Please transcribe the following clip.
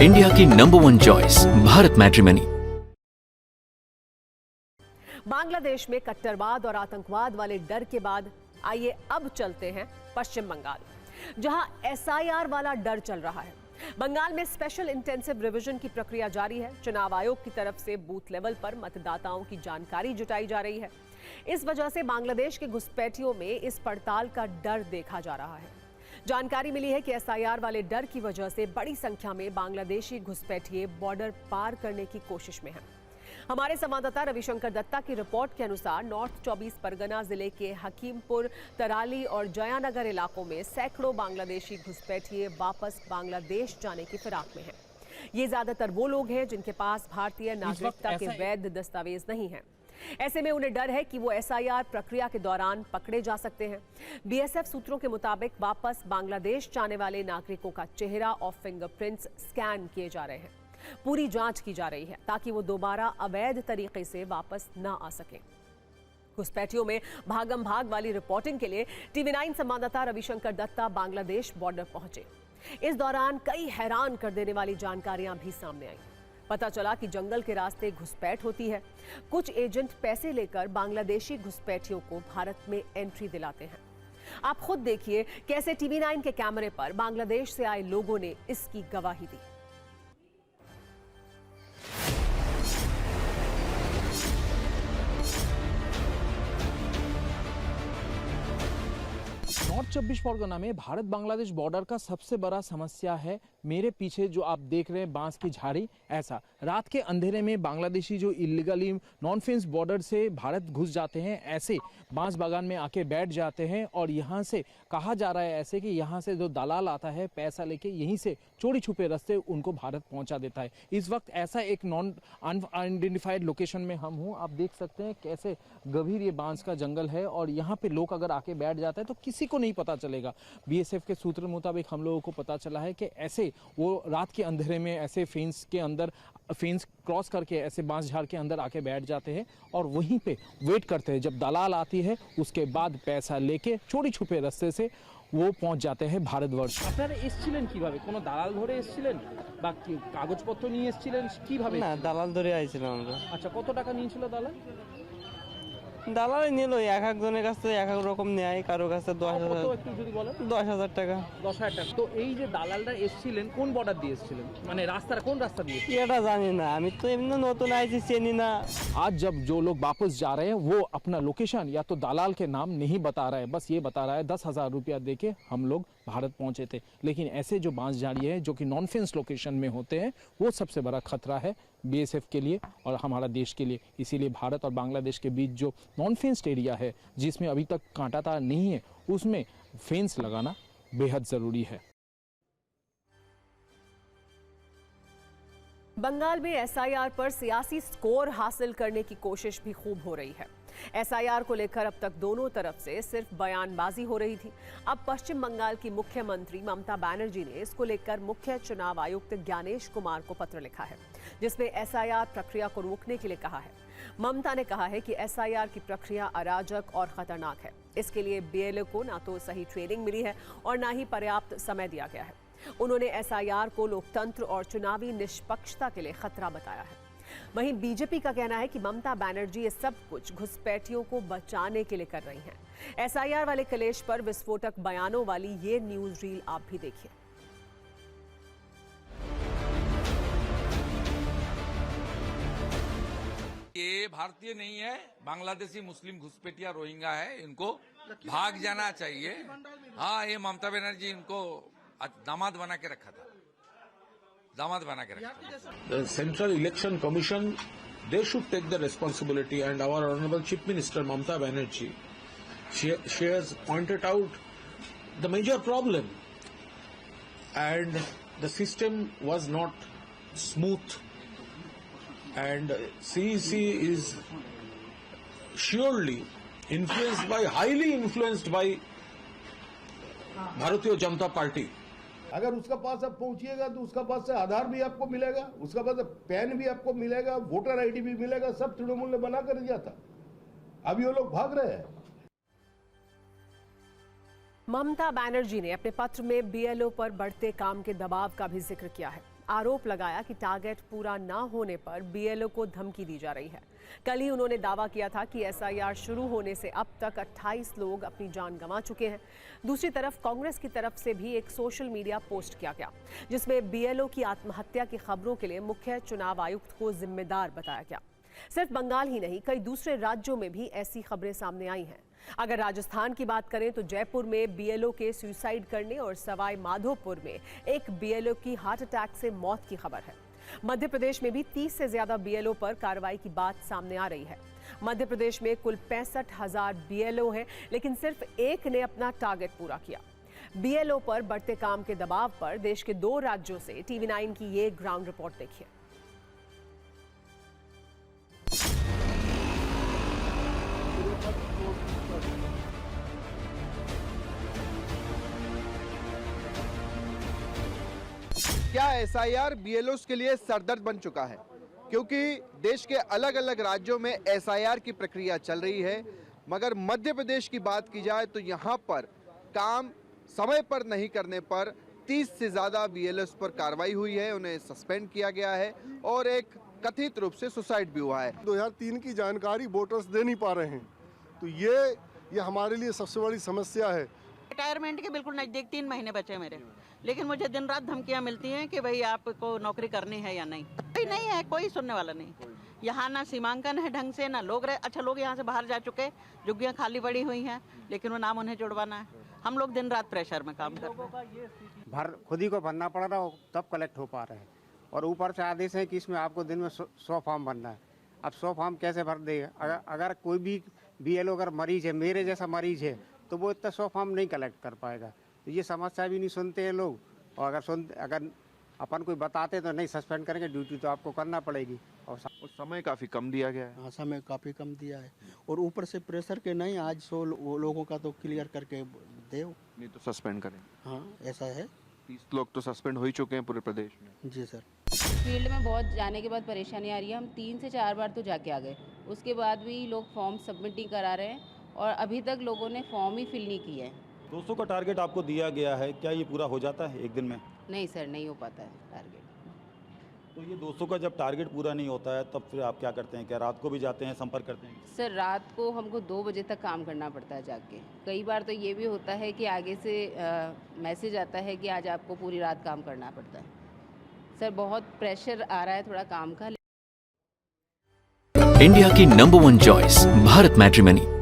India की number 1 choice Bharat matrimony. Bangladesh में कट्टरवाद और आतंकवाद वाले डर के बाद आइए अब चलते हैं पश्चिम बंगाल, जहां एसआईआर वाला डर चल रहा है। बंगाल में स्पेशल इंटेंसिव रिवीजन की प्रक्रिया जारी है। चुनाव आयोग की तरफ से बूथ लेवल पर मतदाताओं की जानकारी जुटाई जा रही है। इस वजह से बांग्लादेश के घुसपैठियों में इस पड़ताल का डर देखा जा रहा है। जानकारी मिली है कि एसआईआर वाले डर की वजह से बड़ी संख्या में बांग्लादेशी घुसपैठिए बॉर्डर पार करने की कोशिश में हैं। हमारे संवाददाता रविशंकर दत्ता की रिपोर्ट के अनुसार नॉर्थ 24 परगना जिले के हकीमपुर, तराली और जयानगर इलाकों में सैकड़ों बांग्लादेशी घुसपैठिए वापस बांग्लादेश जाने की फिराक में हैं। ये ज्यादातर वो लोग हैं जिनके पास भारतीय नागरिकता के वैध दस्तावेज नहीं हैं। ऐसे में उन्हें डर है कि वो एसआईआर प्रक्रिया के दौरान पकड़े जा सकते हैं। बीएसएफ सूत्रों के मुताबिक वापस बांग्लादेश जाने वाले नागरिकों का चेहरा और फिंगरप्रिंट्स स्कैन किए जा रहे हैं। पूरी जांच की जा रही है ताकि वो दोबारा अवैध तरीके से वापस न आ सकें। घुसपैठियों में भागम भाग वाली रिपोर्टिंग के लिए टीवी9 संवाददाता रविशंकर दत्ता बांग्लादेश बॉर्डर पहुंचे। इस दौरान कई हैरान कर देने वाली जानकारियां भी सामने आई। पता चला कि जंगल के रास्ते घुसपैठ होती है। कुछ एजेंट पैसे लेकर बांग्लादेशी घुसपैठियों को भारत में एंट्री दिलाते हैं। आप खुद देखिए कैसे टीवी9 के कैमरे पर बांग्लादेश से आए लोगों ने इसकी गवाही दी। नॉर्थ 24 परगना में भारत बांग्लादेश बॉर्डर का सबसे बड़ा समस्या है मेरे पीछे जो आप देख रहे हैं बांस की झाड़ी। ऐसा रात के अंधेरे में बांग्लादेशी जो इलीगली नॉन फेंस बॉर्डर से भारत घुस जाते हैं, ऐसे बांस बागान में आके बैठ जाते हैं और यहाँ से कहा जा रहा है ऐसे कि यहाँ से जो दलाल आता है पैसा लेके यहीं से चोरी छुपे रास्ते उनको भारत पहुँचा देता है। इस वक्त ऐसा एक नॉन अनआइडेंटिफाइड लोकेशन में हम हूँ। आप देख सकते हैं कैसे गंभीर ये बांस का जंगल है और यहाँ पे लोग अगर आके बैठ जाते हैं तो किसी को नहीं पता चलेगा। बीएसएफ के सूत्र मुताबिक हम लोगों को पता चला है कि ऐसे वो रात के अंधेरे में ऐसे फेंस के अंदर फेंस क्रॉस करके ऐसे बांस झाड़ के अंदर आके बैठ जाते हैं और वहीं पे वेट करते हैं जब दलाल आती है, उसके बाद पैसा लेके चोरी छुपे रास्ते से वो पहुंच जाते हैं भारतवर्ष। আপনারা এসেছিলেন কিভাবে? কোনো দালাল ধরে এসেছিলেন বা কাগজপত্র নিয়ে এসেছিলেন কিভাবে? না, দালাল ধরে আইছিলাম আমরা। আচ্ছা, কত টাকা নিয়েছিল দালাল? দালাল নিল এক একজনের কাছ থেকে এক এক রকম নেয়, কারো কাছে 10,000 একটু যদি বলেন। 10,000 টাকা। 10,000 টাকা। তো এই যে দালালরা এসেছিলেন কোন বর্ডার দিয়ে এসেছিলেন? মানে রাস্তার কোন রাস্তা দিয়ে? এটা জানি না, আমি তো এমনি নতুন আইছি, চিনি না। आज जब जो लोग वापस जा रहे हैं वो अपना लोकेशन या तो दलाल के नाम नहीं बता रहा है, बस ये बता रहा है 10,000 रुपया देके हम लोग भारत पहुंचे थे। लेकिन ऐसे जो बांस झाड़ी है जो कि नॉन फेंस लोकेशन में होते हैं वो सबसे बड़ा खतरा है बीएसएफ के लिए और हमारा देश के लिए। इसीलिए भारत और बांग्लादेश के बीच जो नॉन फेंस्ड एरिया है जिसमें अभी तक कांटातार नहीं है उसमें फेंस लगाना बेहद जरूरी है। बंगाल में एसआईआर पर सियासी स्कोर हासिल करने की कोशिश भी खूब हो रही है। एसआईआर को लेकर अब तक दोनों तरफ से सिर्फ बयानबाजी हो रही थी। अब पश्चिम बंगाल की मुख्यमंत्री ममता बनर्जी ने इसको लेकर मुख्य चुनाव आयुक्त ज्ञानेश कुमार को पत्र लिखा है, जिसमें एसआईआर प्रक्रिया को रोकने के लिए कहा है। ममता ने कहा है कि एसआईआर की प्रक्रिया अराजक और खतरनाक है। इसके लिए बीएलओ को ना तो सही ट्रेनिंग मिली है और ना ही पर्याप्त समय दिया गया है। उन्होंने एसआईआर को लोकतंत्र और चुनावी निष्पक्षता के लिए खतरा बताया है। वहीं बीजेपी का कहना है कि ममता बनर्जी ये सब कुछ घुसपैठियों को बचाने के लिए कर रही हैं। एसआईआर वाले कलेश पर विस्फोटक बयानों वाली ये न्यूज रील आप भी देखिए। ये भारतीय नहीं है, बांग्लादेशी मुस्लिम घुसपैठिया रोहिंग्या है, इनको भाग जाना चाहिए। हाँ, ये ममता बनर्जी इनको दामाद बना के रखा था, दामाद बना के रखा था। The Central Election Commission, they should take the responsibility, and our Honorable Chief Minister Mamata Banerjee, she has pointed out the major problem, and the system was not smooth, and CEC is surely influenced by, highly influenced by Bharatiya Janata party. अगर उसका पास आप पहुंचिएगा तो उसका पास से आधार भी आपको मिलेगा, उसका पास से पैन भी आपको मिलेगा, वोटर आईडी भी मिलेगा, सब तृणमूल ने बना कर दिया था। अभी वो लोग भाग रहे हैं। ममता बनर्जी ने अपने पत्र में बीएलओ पर बढ़ते काम के दबाव का भी जिक्र किया है। आरोप लगाया कि टारगेट पूरा न होने पर बीएलओ को धमकी दी जा रही है। कल ही उन्होंने दावा किया था कि एसआईआर शुरू होने से अब तक 28 लोग अपनी जान गंवा चुके हैं। दूसरी तरफ कांग्रेस की तरफ से भी एक सोशल मीडिया पोस्ट किया गया जिसमें बीएलओ की आत्महत्या की खबरों के लिए मुख्य चुनाव आयुक्त को जिम्मेदार बताया गया। सिर्फ बंगाल ही नहीं, कई दूसरे राज्यों में भी ऐसी खबरें सामने आई हैं। अगर राजस्थान की बात करें तो जयपुर में बीएलओ के सुसाइड करने और सवाई माधोपुर में एक बीएलओ की हार्ट अटैक से मौत की खबर है। मध्य प्रदेश में भी 30 से ज्यादा बीएलओ पर कार्रवाई की बात सामने आ रही है। मध्य प्रदेश में कुल 65,000 बीएलओ हैं, लेकिन सिर्फ एक ने अपना टारगेट पूरा किया। बीएलओ पर बढ़ते काम के दबाव पर देश के 2 राज्यों से TV9 की ये ग्राउंड रिपोर्ट देखिए। क्या एसआईआर बीएलओस के लिए सरदर्द बन चुका है? क्योंकि देश के अलग अलग राज्यों में एसआईआर की प्रक्रिया चल रही है, मगर मध्य प्रदेश की बात की जाए तो यहाँ पर काम समय पर नहीं करने पर 30 से ज़्यादा बीएलओस पर कार्रवाई हुई है, उन्हें सस्पेंड किया गया है और एक कथित रूप से सुसाइड भी हुआ है। 2003 की जानकारी वोटर्स दे नहीं पा रहे हैं, तो ये हमारे लिए सबसे बड़ी समस्या है। रिटायरमेंट के बिल्कुल नज़दीक 3 महीने बचे मेरे, लेकिन मुझे दिन रात धमकियां मिलती हैं कि भाई आपको नौकरी करनी है या नहीं। कोई नहीं है, कोई सुनने वाला नहीं। यहाँ ना सीमांकन है ढंग से, ना लोग अच्छा लोग यहाँ से बाहर जा चुके, जुग्गियाँ खाली पड़ी हुई हैं, लेकिन वो नाम उन्हें जुड़वाना है। हम लोग दिन रात प्रेशर में काम कर रहे हैं। खुद ही को भरना पड़ रहा हो तब कलेक्ट हो पा रहे हैं, और ऊपर से आदेश है कि इसमें आपको दिन में 100 फॉर्म भरना है। अब 100 फॉर्म कैसे भर देगा? अगर कोई भी बीएलओ अगर मरीज है, मेरे जैसा मरीज है, तो वो इतना 100 फॉर्म नहीं कलेक्ट कर पाएगा। तो ये समस्या भी नहीं सुनते हैं लोग, और अगर अपन कोई बताते तो नहीं, सस्पेंड करेंगे, ड्यूटी तो आपको करना पड़ेगी। और समय काफ़ी कम दिया गया है। हाँ, समय काफ़ी कम दिया है, और ऊपर से प्रेशर के नहीं, आज 100 लोगों का तो क्लियर करके दे, नहीं तो सस्पेंड करें। हाँ, ऐसा है। 30 लोग तो सस्पेंड हो ही चुके हैं पूरे प्रदेश में। जी सर। फील्ड में बहुत जाने के बाद परेशानी आ रही है। हम 3 से 4 बार तो जाके आ गए, उसके बाद भी लोग फॉर्म सबमिट नहीं करा रहे हैं, और अभी तक लोगों ने फॉर्म ही फिल नहीं किया है। 200 का टारगेट आपको दिया गया है, क्या ये पूरा हो जाता है एक दिन में? नहीं सर, नहीं हो पाता है टारगेट। तो ये 200 का जब टारगेट पूरा नहीं होता है, तब फिर आप क्या करते हैं? क्या रात को भी जाते हैं, संपर्क करते हैं? सर, रात को हमको 2 बजे तक काम करना पड़ता है जाके। कई बार तो ये भी होता है कि आगे से मैसेज आता है कि आज आपको पूरी रात काम करना पड़ता है। सर, बहुत प्रेशर आ रहा है थोड़ा काम का। इंडिया की नंबर 1 चॉइस भारत मैट्रिमनी।